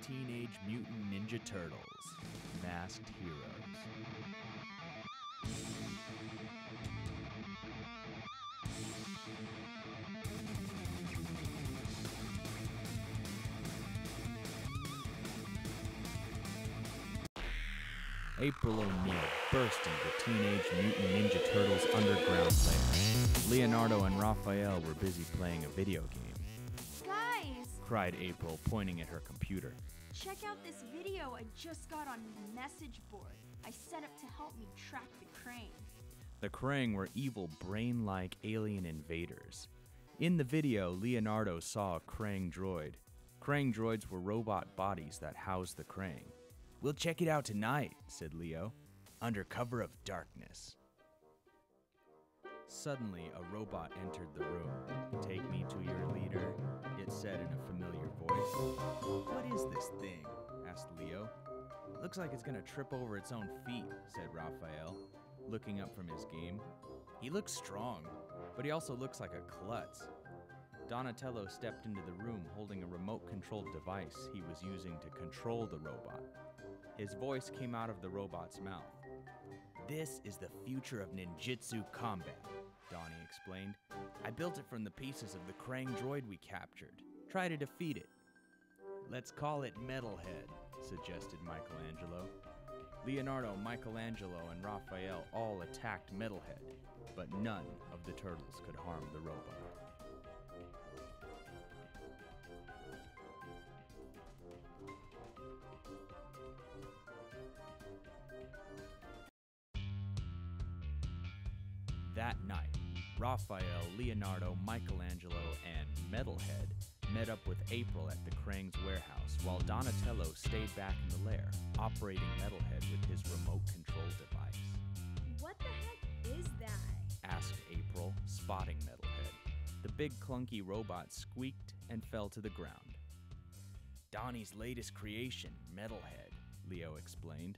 Teenage Mutant Ninja Turtles, Masked Heroes. April O'Neil burst into Teenage Mutant Ninja Turtles' underground lair. Leonardo and Raphael were busy playing a video game. Guys! Cried April, pointing at her computer. Check out this video I just got on the message board. I set up to help me track the Krang. The Krang were evil, brain-like alien invaders. In the video, Leonardo saw a Krang droid. Krang droids were robot bodies that housed the Krang. "We'll check it out tonight," said Leo, under cover of darkness. Suddenly, a robot entered the room. "Take me to your leader," it said in a familiar voice. "What is this thing?" asked Leo. "Looks like it's gonna trip over its own feet," said Raphael, looking up from his game. "He looks strong, but he also looks like a klutz." Donatello stepped into the room holding a remote-controlled device he was using to control the robot. His voice came out of the robot's mouth. "This is the future of ninjutsu combat," Donnie explained. "I built it from the pieces of the Krang droid we captured. Try to defeat it." "Let's call it Metalhead," suggested Michelangelo. Leonardo, Michelangelo, and Raphael all attacked Metalhead, but none of the turtles could harm the robot. That night, Raphael, Leonardo, Michelangelo, and Metalhead met up with April at the Krang's warehouse, while Donatello stayed back in the lair, operating Metalhead with his remote control device. What the heck is that? Asked April, spotting Metalhead. The big clunky robot squeaked and fell to the ground. "Donnie's latest creation, Metalhead," Leo explained.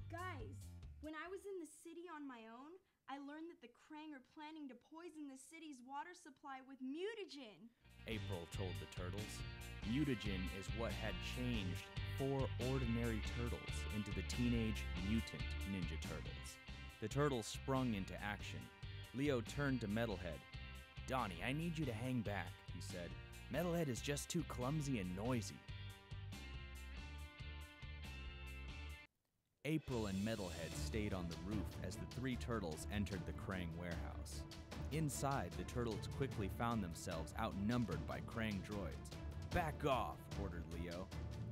Guys, when I was in the city on my own, I learned that the Krang are planning to poison the city's water supply with mutagen. April told the turtles. Mutagen is what had changed 4 ordinary turtles into the Teenage Mutant Ninja Turtles. The turtles sprung into action. Leo turned to Metalhead. "Donnie, I need you to hang back," he said. "Metalhead is just too clumsy and noisy." April and Metalhead stayed on the roof as the 3 turtles entered the Krang warehouse. Inside, the turtles quickly found themselves outnumbered by Krang droids. "Back off," ordered Leo.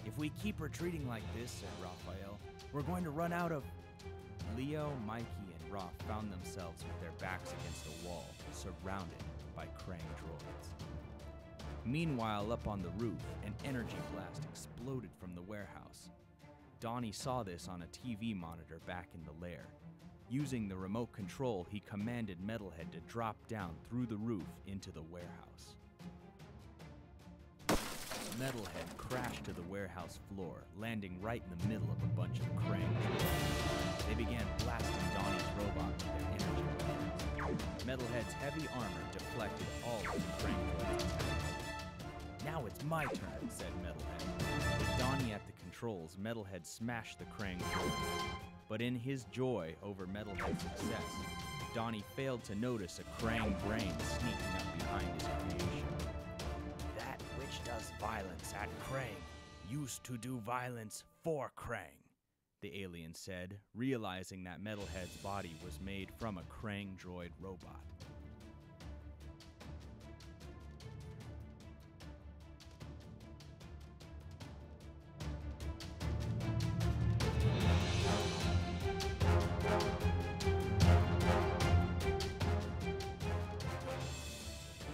"If we keep retreating like this," said Raphael, "we're going to run out of..." Leo, Mikey, and Raph found themselves with their backs against a wall, surrounded by Krang droids. Meanwhile, up on the roof, an energy blast exploded from the warehouse. Donnie saw this on a TV monitor back in the lair. Using the remote control, he commanded Metalhead to drop down through the roof into the warehouse. Metalhead crashed to the warehouse floor, landing right in the middle of a bunch of Krang droids. They began blasting Donnie's robot with their energy weapons. Metalhead's heavy armor deflected all of the Krang droids' attacks. "Now it's my turn," said Metalhead. With Donnie at the controls, Metalhead smashed the Krang droid. But in his joy over Metalhead's success, Donnie failed to notice a Krang brain sneaking up behind his creation. "That which does violence at Krang used to do violence for Krang," the alien said, realizing that Metalhead's body was made from a Krang droid robot.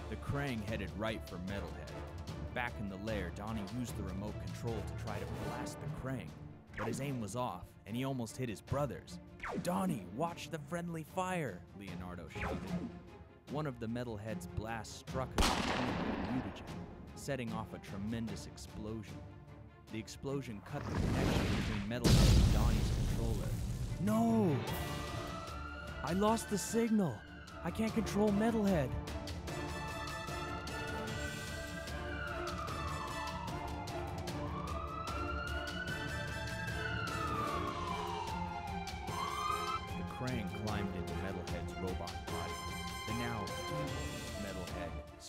The Krang headed right for Metalhead. Back in the lair, Donnie used the remote control to try to blast the Krang, but his aim was off, and he almost hit his brothers. "Donnie, watch the friendly fire!" Leonardo shouted. One of the Metalhead's blasts struck a container with mutagen, setting off a tremendous explosion. The explosion cut the connection between Metalhead and Donnie's controller. "No! I lost the signal! I can't control Metalhead!"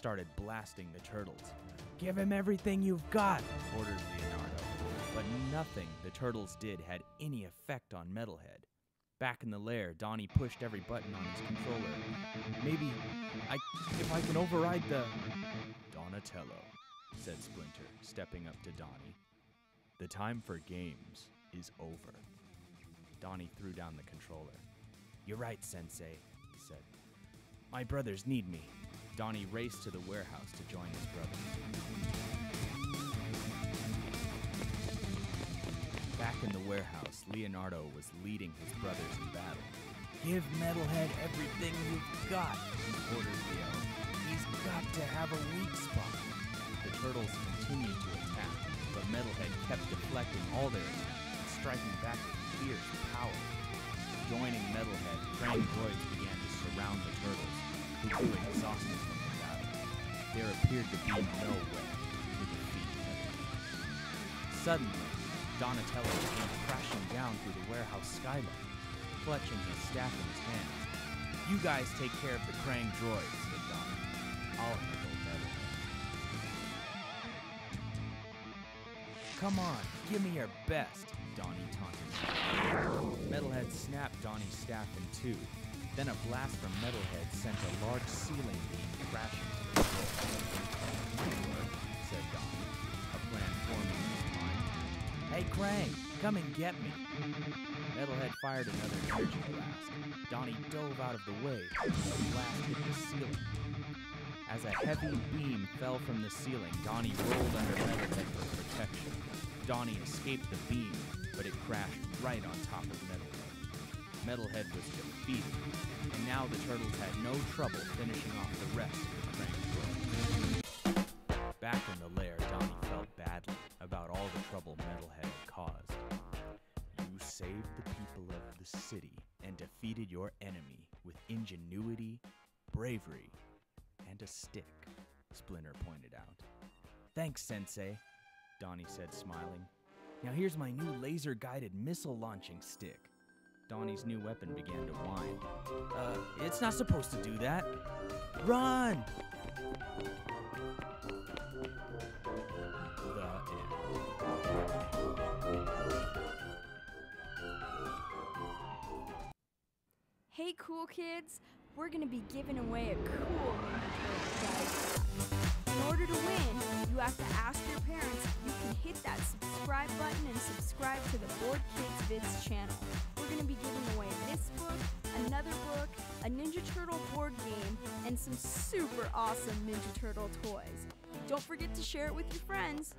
started blasting the turtles. "Give him everything you've got," ordered Leonardo. But nothing the turtles did had any effect on Metalhead. Back in the lair, Donnie pushed every button on his controller. "Maybe if I can override the..." "Donatello," said Splinter, stepping up to Donnie. "The time for games is over." Donnie threw down the controller. "You're right, Sensei," he said. "My brothers need me." Donnie raced to the warehouse to join his brothers. Back in the warehouse, Leonardo was leading his brothers in battle. "Give Metalhead everything you've got," ordered Leo. "He's got to have a weak spot." The turtles continued to attack, but Metalhead kept deflecting all their attacks and striking back with fierce power. Joining Metalhead, Krang droids began to surround the turtles, who grew exhausted from the battle. There appeared to be no way to defeat Metalhead. Suddenly, Donatello came crashing down through the warehouse skylight, clutching his staff in his hand. "You guys take care of the Krang droids," said Donnie. "I'll handle Metalhead." "Come on, give me your best," Donnie taunted him. Metalhead snapped Donnie's staff in two. Then a blast from Metalhead sent a large ceiling beam crashing to the floor. "Might work," said Donnie, a plan forming in his mind. "Hey, Krang, come and get me." Metalhead fired another energy blast. Donnie dove out of the way, and the blast hit the ceiling. As a heavy beam fell from the ceiling, Donnie rolled under Metalhead for protection. Donnie escaped the beam, but it crashed right on top of Metalhead. Metalhead was defeated, and now the turtles had no trouble finishing off the rest of the Krang droids. Back in the lair, Donnie felt badly about all the trouble Metalhead had caused. "You saved the people of the city and defeated your enemy with ingenuity, bravery, and a stick," Splinter pointed out. "Thanks, Sensei," Donnie said, smiling. "Now here's my new laser-guided missile launching stick." Donnie's new weapon began to whine. It's not supposed to do that." "Run!" The end. Hey, cool kids, we're gonna be giving away a cool Ninja Turtle prize. In order to win, you have to ask your parents if you can hit that subscribe button and subscribe to the Board Kids Vids channel. We're going to be giving away this book, another book, a Ninja Turtle board game, and some super awesome Ninja Turtle toys. Don't forget to share it with your friends.